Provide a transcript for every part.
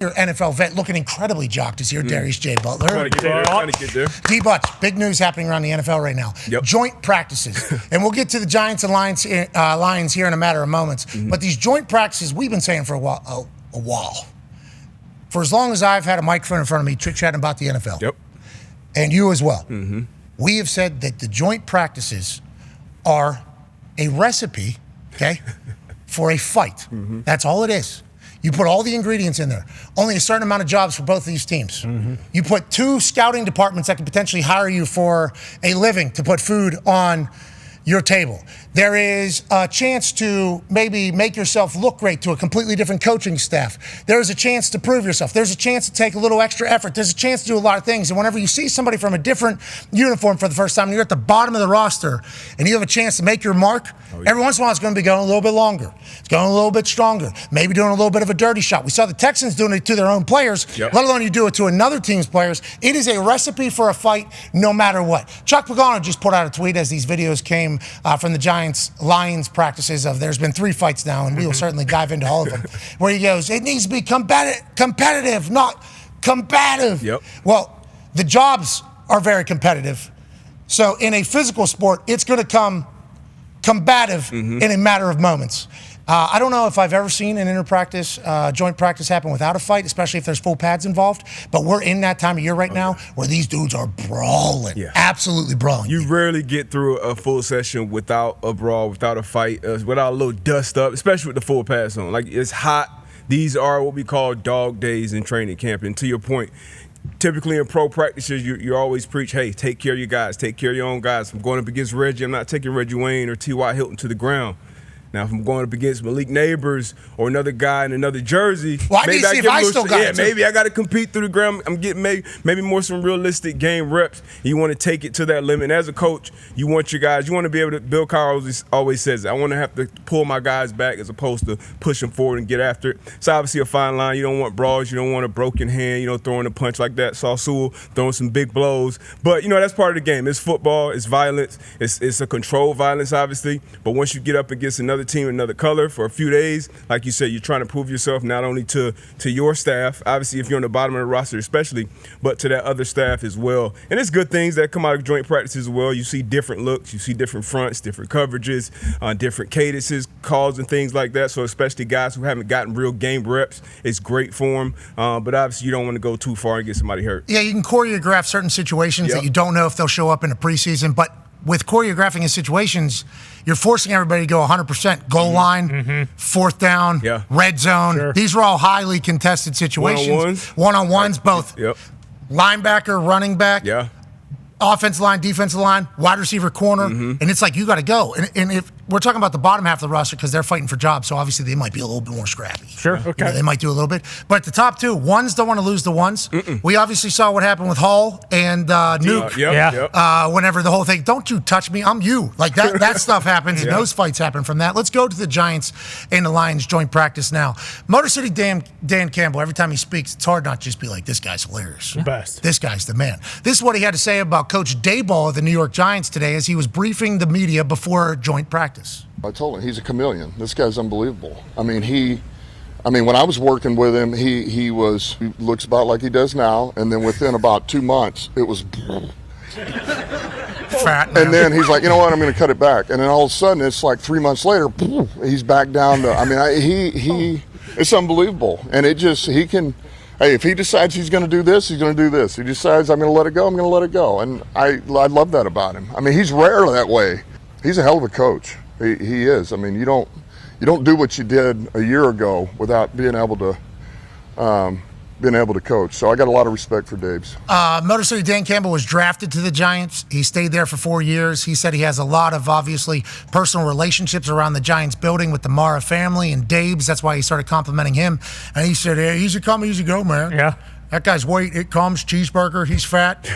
Your NFL vet looking incredibly jocked is here, Darius J. Butler. Trying to get there. D-Butch, big news happening around the NFL right now. Yep. Joint practices. And we'll get to the Giants and Lions here in a matter of moments. But these joint practices, we've been saying for a while. For as long as I've had a microphone in front of me chatting about the NFL. Yep. And you as well. We have said that the joint practices are a recipe, okay, for a fight. That's all it is. You put all the ingredients in there. Only a certain amount of jobs for both of these teams. You put 2 scouting departments that could potentially hire you for a living to put food on your table. There is a chance to maybe make yourself look great to a completely different coaching staff. There's a chance to prove yourself. There's a chance to take a little extra effort. There's a chance to do a lot of things. And whenever you see somebody from a different uniform for the first time, and you're at the bottom of the roster, and you have a chance to make your mark, every once in a while it's going to be going a little bit longer. It's going a little bit stronger. Maybe doing a little bit of a dirty shot. We saw the Texans doing it to their own players, let alone you do it to another team's players. It is a recipe for a fight no matter what. Chuck Pagano just put out a tweet as these videos came from the Giants-Lions practices of there's been 3 fights now, and we will certainly dive into all of them, where he goes, it needs to be competitive, not combative. Well, the jobs are very competitive. So in a physical sport, it's going to come combative in a matter of moments. I don't know if I've ever seen an joint practice happen without a fight, especially if there's full pads involved. But we're in that time of year right now where these dudes are brawling, absolutely brawling. You rarely get through a full session without a brawl, without a fight, without a little dust up, especially with the full pads on. Like, it's hot. These are what we call dog days in training camp. And to your point, typically in pro practices, you always preach, hey, take care of your guys, take care of your own guys. If I'm going up against Reggie, I'm not taking Reggie Wayne or T.Y. Hilton to the ground. Now, if I'm going up against Malik Neighbors or another guy in another jersey, maybe I got to compete through the ground. I'm getting maybe more some realistic game reps. You want to take it to that limit. And as a coach, you want your guys, you want to be able to, Bill Carr always says, I want to have to pull my guys back as opposed to push them forward and get after it. It's obviously a fine line. You don't want brawls. You don't want a broken hand, throwing a punch like that. Saw Sewell throwing some big blows. But, that's part of the game. It's football. It's violence. It's a controlled violence, obviously. But once you get up against another team, another color for a few days, like you said, you're trying to prove yourself not only to your staff, obviously if you're on the bottom of the roster especially, but to that other staff as well. And it's good things that come out of joint practice as well. You see different looks, you see different fronts, different coverages, different cadences, calls and things like that. So especially guys who haven't gotten real game reps, it's great for them. But obviously you don't want to go too far and get somebody hurt. Yeah, you can choreograph certain situations that you don't know if they'll show up in the preseason, but with choreographing in situations, you're forcing everybody to go 100%. Goal line, 4th down, red zone. Sure. These are all highly contested situations. One-on-ones, both linebacker, running back, offensive line, defensive line, wide receiver, corner. And it's like, you got to go. And if we're talking about the bottom half of the roster because they're fighting for jobs, so obviously they might be a little bit more scrappy. Sure, okay. They might do a little bit. But at the top 2, ones don't want to lose the ones. We obviously saw what happened with Hall and Nuke. Whenever the whole thing, don't you touch me, I'm you. Like that stuff happens, and those fights happen from that. Let's go to the Giants and the Lions joint practice now. Motor City Dan Campbell, every time he speaks, it's hard not to just be like, this guy's hilarious. Best. This guy's the man. This is what he had to say about Coach Daboll of the New York Giants today as he was briefing the media before joint practice. I told him he's a chameleon. This guy's unbelievable. I mean, when I was working with him, he looks about like he does now, and then within about 2 months, it was fat. And then he's like, you know what? I'm going to cut it back. And then all of a sudden, it's like 3 months later, he's back down to. I mean, it's unbelievable, and he can. Hey, if he decides he's going to do this, he's going to do this. He decides I'm going to let it go, I'm going to let it go, and I love that about him. I mean, he's rare that way. He's a hell of a coach. He is. I mean, you don't do what you did a year ago without being able to coach. So I got a lot of respect for Dave's. Motor City Dan Campbell was drafted to the Giants. He stayed there for 4 years. He said he has a lot of, obviously, personal relationships around the Giants building with the Mara family and Dave's. That's why he started complimenting him. And he said, hey, easy come, easy go, man. Yeah. That guy's weight, it comes, cheeseburger, he's fat.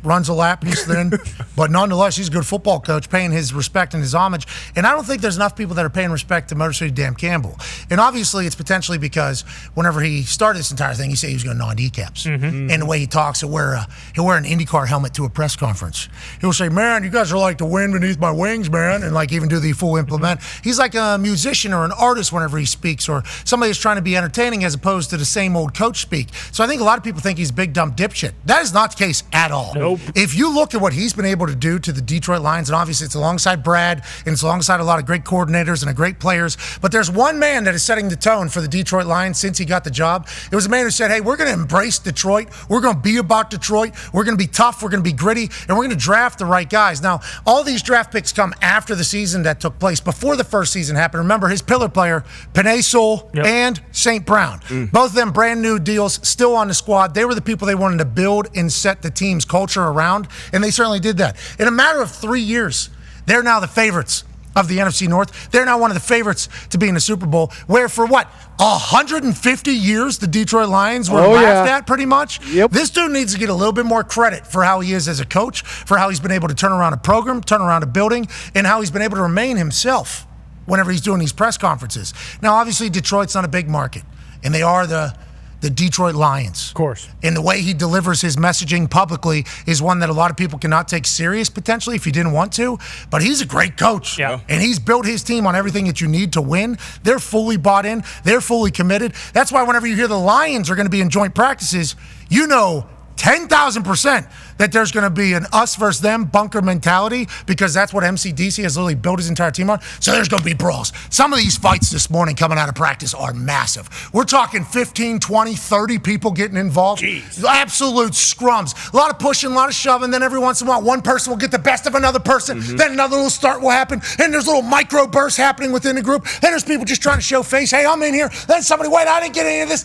runs a lap, he's thin, but nonetheless, he's a good football coach, paying his respect and his homage. And I don't think there's enough people that are paying respect to Motor City Dan Campbell. And obviously, it's potentially because whenever he started this entire thing, he said he was going to non-decaps. And the way he talks, he'll wear an IndyCar helmet to a press conference. He'll say, man, you guys are like the wind beneath my wings, man, and like even do the full implement. He's like a musician or an artist whenever he speaks, or somebody who's trying to be entertaining as opposed to the same old coach speak. So I think a lot of people think he's a big dumb dipshit. That is not the case at all. Nope. If you look at what he's been able to do to the Detroit Lions, and obviously it's alongside Brad, and it's alongside a lot of great coordinators and great players, but there's one man that is setting the tone for the Detroit Lions since he got the job. It was a man who said, hey, we're going to embrace Detroit. We're going to be about Detroit. We're going to be tough. We're going to be gritty, and we're going to draft the right guys. Now, all these draft picks come after the season that took place, before the first season happened. Remember, his pillar player, Penei Sewell and St. Brown. Both of them brand new deals, still on the squad. They were the people they wanted to build and set the team's culture around, and they certainly did that. In a matter of 3 years, they're now the favorites of the NFC North. They're now one of the favorites to be in the Super Bowl, where for 150 years the Detroit Lions were laughed at pretty much? Yep. This dude needs to get a little bit more credit for how he is as a coach, for how he's been able to turn around a program, turn around a building, and how he's been able to remain himself whenever he's doing these press conferences. Now, obviously, Detroit's not a big market, and they are the Detroit Lions. Of course. And the way he delivers his messaging publicly is one that a lot of people cannot take serious, potentially, if he didn't want to. But he's a great coach. Yeah. And he's built his team on everything that you need to win. They're fully bought in. They're fully committed. That's why whenever you hear the Lions are going to be in joint practices, you know 10,000% that there's going to be an us versus them bunker mentality, because that's what MCDC has literally built his entire team on. So there's going to be brawls. Some of these fights this morning coming out of practice are massive. We're talking 15, 20, 30 people getting involved. Jeez. Absolute scrums. A lot of pushing, a lot of shoving. Then every once in a while, one person will get the best of another person. Then another little start will happen. And there's little micro bursts happening within the group. Then there's people just trying to show face. Hey, I'm in here. Then somebody, wait, I didn't get any of this.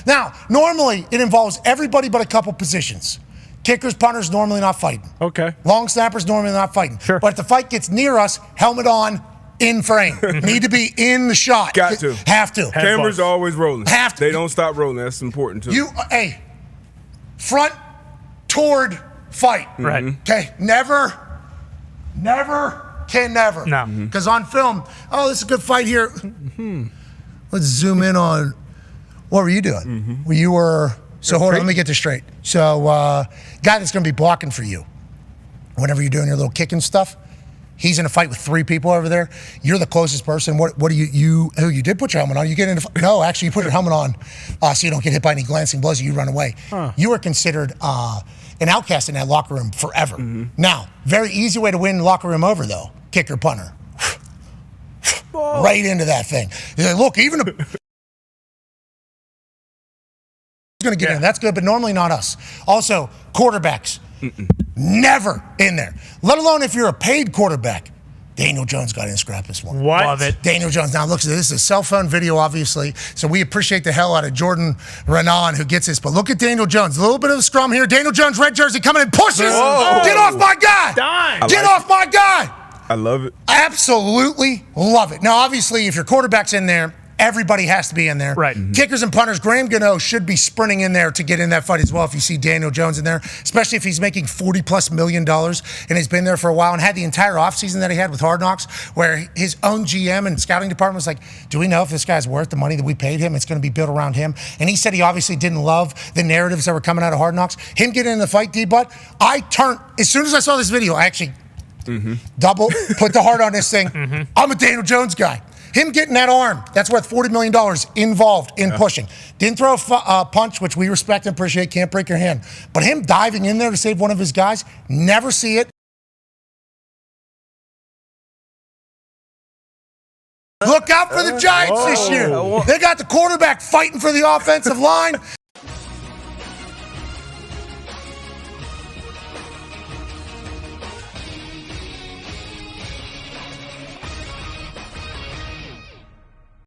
Now, normally it involves everybody but a couple positions. Kickers, punters, normally not fighting. Okay. Long snappers, normally not fighting. Sure. But if the fight gets near us, helmet on, in frame. Need to be in the shot. Got to. Have to. Cameras are always rolling. Have to. They don't stop rolling. That's important too. Hey, front toward fight. Right. Okay, never can never. No. Because on film, this is a good fight here. Let's zoom in on. What were you doing? Well, you were. So hold on, let me get this straight. So, guy that's going to be blocking for you, whenever you're doing your little kicking stuff, he's in a fight with 3 people over there. You're the closest person. What do you did put your helmet on? You get in. No, actually, you put your helmet on so you don't get hit by any glancing blows. You run away. You were considered an outcast in that locker room forever. Now, very easy way to win the locker room over though. Kicker, punter, right into that thing. He's like, look, even a going to get in. That's good, but normally not us. Also, quarterbacks, never in there. Let alone if you're a paid quarterback. Daniel Jones got in scrap this morning. What? Love it. Daniel Jones. Now, look, this is a cell phone video, obviously, so we appreciate the hell out of Jordan Renan who gets this. But look at Daniel Jones. A little bit of a scrum here. Daniel Jones, red jersey, coming in, pushes. Whoa. Get off my guy. Dime. Get off my guy. I love it. Absolutely love it. Now, obviously, if your quarterback's in there, everybody has to be in there. Right. Kickers and punters, Graham Gano should be sprinting in there to get in that fight as well if you see Daniel Jones in there, especially if he's making $40+ million and he's been there for a while and had the entire offseason that he had with Hard Knocks where his own GM and scouting department was like, do we know if this guy's worth the money that we paid him? It's going to be built around him. And he said he obviously didn't love the narratives that were coming out of Hard Knocks. Him getting in the fight, D-Butt, I turned, as soon as I saw this video, I actually put the heart on this thing. I'm a Daniel Jones guy. Him getting that arm, that's worth $40 million involved in pushing. Didn't throw a punch, which we respect and appreciate, can't break your hand. But him diving in there to save one of his guys, never see it. Look out for the Giants this year. They got the quarterback fighting for the offensive line.